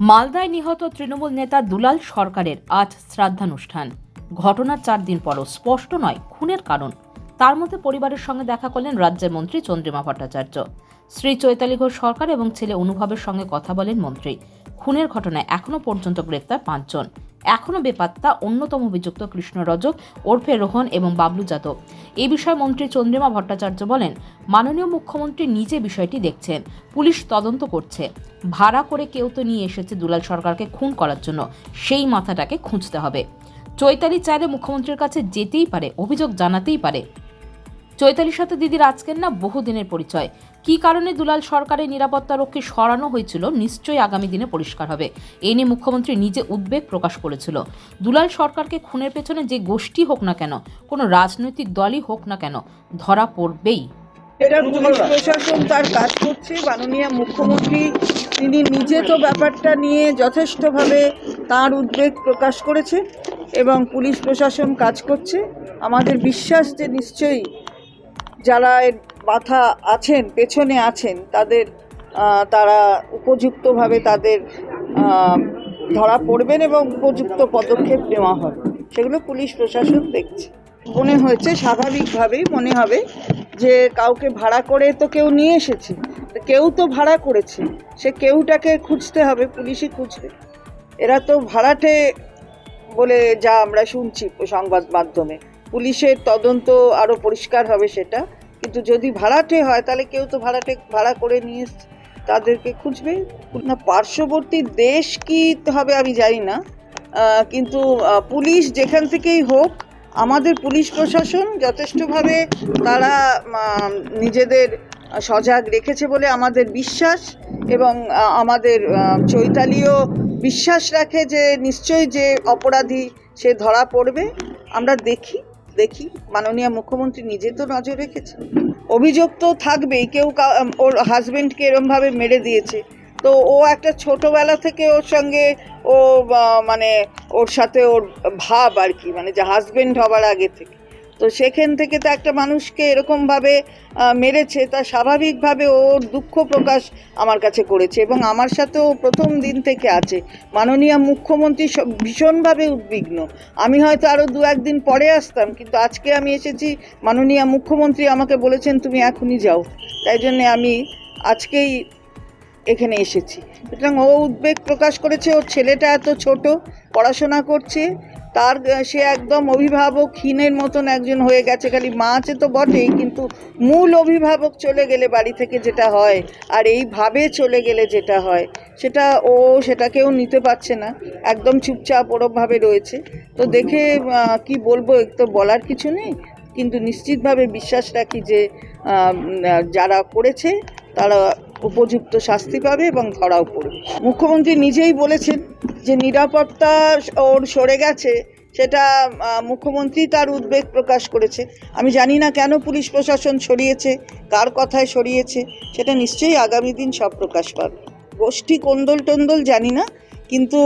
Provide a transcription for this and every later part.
মালদায় নিহত তৃণমূল নেতা দুলাল সরকারের আজ শ্রাদ্ধানুষ্ঠান। ঘটনার 4 দিন পরও স্পষ্ট নয় খুনের কারণ। তার মধ্যে পরিবারের সঙ্গে দেখা করলেন রাজ্যের মন্ত্রী চন্দ্রিমা ভট্টাচার্য। স্ত্রী চৈতালি ঘোষ সরকার এবং ছেলে অনুভবের সঙ্গে কথা বলেন মন্ত্রী। খুনের ঘটনায় এখনও পর্যন্ত গ্রেপ্তার 5 জন। এখনও বেপাত্তা অন্যতম অভিযুক্ত কৃষ্ণ রজক ওরফে রোহন এবং বাবলু যাদব। এই বিষয়ে মন্ত্রী চন্দ্রিমা ভট্টাচার্য বলেন, মাননীয় মুখ্যমন্ত্রী নিজে বিষয়টি দেখছেন, পুলিশ তদন্ত করছে। ভাড়া করে কেউ তো নিয়ে এসেছে দুলাল সরকারকে খুন করার জন্য, সেই মাথাটাকে খুঁজতে হবে। চৈতালি চাইলে মুখ্যমন্ত্রীর কাছে যেতেই পারে, অভিযোগ জানাতেই পারে। চৈতালির সাথে দিদির আজকের না বহুদিনের পরিচয়। কী কারণে দুলাল সরকারের নিরাপত্তারক্ষী সরানো হয়েছিল নিশ্চয়ই আগামী দিনে পরিষ্কার হবে। এ নিয়ে মুখ্যমন্ত্রী নিজে উদ্বেগ প্রকাশ করেছিল। দুলাল সরকারকে খুনের পেছনে যে গোষ্ঠী হোক না কেন, কোনো রাজনৈতিক দলই হোক না কেন, ধরা পড়বেই। এটা পুলিশ প্রশাসন তার কাজ করছে। মাননীয় মুখ্যমন্ত্রী তিনি নিজে তো ব্যাপারটা নিয়ে যথেষ্টভাবে তার উদ্বেগ প্রকাশ করেছে এবং পুলিশ প্রশাসন কাজ করছে। আমাদের বিশ্বাস যে নিশ্চয়ই যারা এর মাথা আছেন, পেছনে আছেন, তারা উপযুক্তভাবে তাদের ধরা পড়বেন এবং উপযুক্ত পদক্ষেপ নেওয়া হবে। সেগুলো পুলিশ প্রশাসন দেখছে। মনে হয়েছে স্বাভাবিকভাবেই মনে হবে যে কাউকে ভাড়া করে তো কেউ নিয়ে এসেছে, কেউ তো ভাড়া করেছে, সে কেউটাকে খুঁজতে হবে, পুলিশই খুঁজবে। এরা তো ভাড়াটে বলে যা আমরা শুনছি সংবাদ মাধ্যমে, পুলিশের তদন্ত আরও পরিষ্কার হবে সেটা। কিন্তু যদি ভাড়াটে হয় তাহলে কেউ তো ভাড়া করে নিয়ে এসছে, তাদেরকে খুঁজবে না। পার্শ্ববর্তী দেশ কি হবে আমি জানি না, কিন্তু পুলিশ যেখান থেকেই হোক, আমাদের পুলিশ প্রশাসন যথেষ্টভাবে তারা নিজেদের সজাগ রেখেছে বলে আমাদের বিশ্বাস। এবং আমাদের চৈতালিও বিশ্বাস রাখে যে নিশ্চয়ই যে অপরাধী সে ধরা পড়বে। আমরা দেখি মাননীয় মুখ্যমন্ত্রী নিজে তো নজর রেখেছে। অভিযোগ তো থাকবেই, কেউ ওর হাজবেন্ডকে এরমভাবে মেরে দিয়েছে, তো ও একটা ছোটোবেলা থেকে ওর সঙ্গে ওর সাথে ওর ভাব আর কি, যে হাজবেন্ড হবার আগে থেকে, তো সেখান থেকে তো একটা মানুষকে এরকমভাবে মেরেছে, তা স্বাভাবিকভাবে ওর দুঃখ প্রকাশ আমার কাছে করেছে এবং আমার সাথেও প্রথম দিন থেকে আছে। মাননীয় মুখ্যমন্ত্রী ভীষণভাবে উদ্বিগ্ন। আমি হয়তো আরও 2-1 দিন পরে আসতাম, কিন্তু আজকে আমি এসেছি, মাননীয় মুখ্যমন্ত্রী আমাকে বলেছেন তুমি এখনই যাও, তাই জন্যে আমি আজকেই এখানে এসেছি। সুতরাং ও উদ্বেগ প্রকাশ করেছে। ওর ছেলেটা এত ছোট, পড়াশোনা করছে, সে একদম অভিভাবকহীনের মতন একজন হয়ে গেছে। খালি মা আছে তো বটেই, কিন্তু মূল অভিভাবক চলে গেলে বাড়ি থেকে যেটা হয়, আর এইভাবে চলে গেলে যেটা হয়, সেটাকেও নিতে পারছে না, একদম চুপচাপ ওরমভাবে রয়েছে। তো দেখে কি বলবো, তো বলার কিছু নেই, কিন্তু নিশ্চিতভাবে বিশ্বাস রাখি যে যারা করেছে তারা উপযুক্ত শাস্তি পাবে এবং ধরাও পড়বে। মুখ্যমন্ত্রী নিজেই বলেছেন যে নিরাপত্তা ওর সরে গেছে, সেটা মুখ্যমন্ত্রী তার উদ্বেগ প্রকাশ করেছে। আমি জানি না কেন পুলিশ প্রশাসন সরিয়েছে, কার কথায় সরিয়েছে, সেটা নিশ্চয়ই আগামী দিন সব প্রকাশ পাবে। গোষ্ঠী কোন্দল টোন্দল জানি না, কিন্তু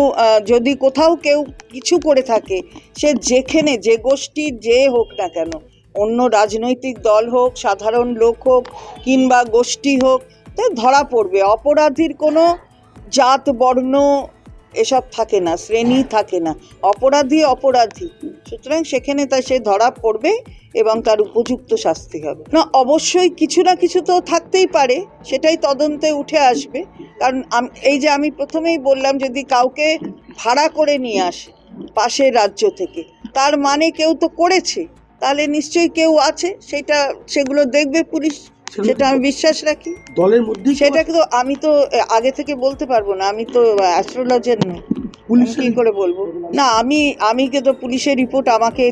যদি কোথাও কেউ কিছু করে থাকে, সে যেখানে যে গোষ্ঠীর যে হোক না কেন, অন্য রাজনৈতিক দল হোক, সাধারণ লোক হোক, কিংবা গোষ্ঠী হোক, তাই ধরা পড়বে। অপরাধীর কোনো জাত বর্ণ এসব থাকে না, শ্রেণী থাকে না, অপরাধী। সুতরাং সেখানে সে ধরা পড়বে এবং তার উপযুক্ত শাস্তি হবে। না, অবশ্যই কিছু না কিছু তো থাকতেই পারে, সেটাই তদন্তে উঠে আসবে। কারণ এই যে আমি প্রথমেই বললাম, যদি কাউকে ভাড়া করে নিয়ে আসে পাশের রাজ্য থেকে, তার মানে কেউ তো করেছে, তাহলে নিশ্চয়ই কেউ আছে, সেগুলো দেখবে পুলিশ, সেটা আমি বিশ্বাস রাখি। দলের মধ্যে সেটাকে তো আমি তো আগে থেকে বলতে পারবো না, আমি তো অ্যাস্ট্রোলজার নই, কি করে বলবো? না, আমি তো পুলিশের রিপোর্ট আমাকে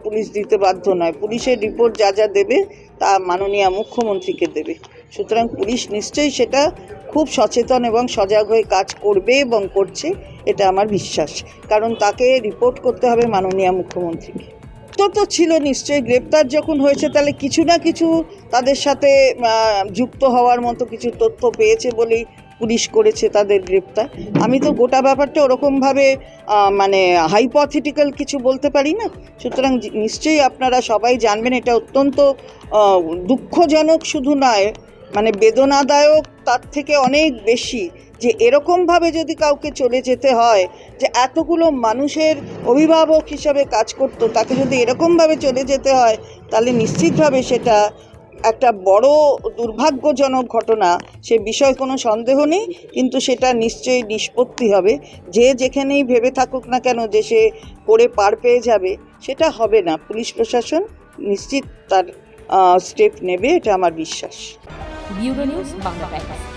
পুলিশ দিতে বাধ্য নয়। পুলিশের রিপোর্ট যা দেবে তা মাননীয় মুখ্যমন্ত্রীকে দেবে। সুতরাং পুলিশ নিশ্চয়ই সেটা খুব সচেতন এবং সজাগ হয়ে কাজ করবে এবং করছে, এটা আমার বিশ্বাস। কারণ তাকে রিপোর্ট করতে হবে মাননীয় মুখ্যমন্ত্রীকে। তো ছিল নিশ্চয়ই, গ্রেপ্তার যখন হয়েছে তাহলে কিছু না কিছু তাদের সাথে যুক্ত হওয়ার মতো কিছু তথ্য পেয়েছে বলেই পুলিশ করেছে তাদের গ্রেপ্তার। আমি তো গোটা ব্যাপারটা ওরকমভাবে হাইপোথেটিক্যাল কিছু বলতে পারি না। সুতরাং নিশ্চয়ই আপনারা সবাই জানবেন, এটা অত্যন্ত দুঃখজনক শুধু নয়, মানে বেদনাদায়ক তার থেকে অনেক বেশি যে এরকমভাবে যদি কাউকে চলে যেতে হয়, যে এতগুলো মানুষের অভিভাবক হিসাবে কাজ করতো, তাকে যদি এরকমভাবে চলে যেতে হয়, তাহলে নিশ্চিতভাবে সেটা একটা বড় দুর্ভাগ্যজনক ঘটনা। সে বিষয়ে কোনো সন্দেহ নেই, কিন্তু সেটা নিশ্চয়ই নিষ্পত্তি হবে। যে যেখানেই ভেবে থাকুক না কেন যে সে করে পার পেয়ে যাবে, সেটা হবে না। পুলিশ প্রশাসন নিশ্চিত তার স্টেপ নেবে, এটা আমার বিশ্বাস। Bureau news Bangla Times.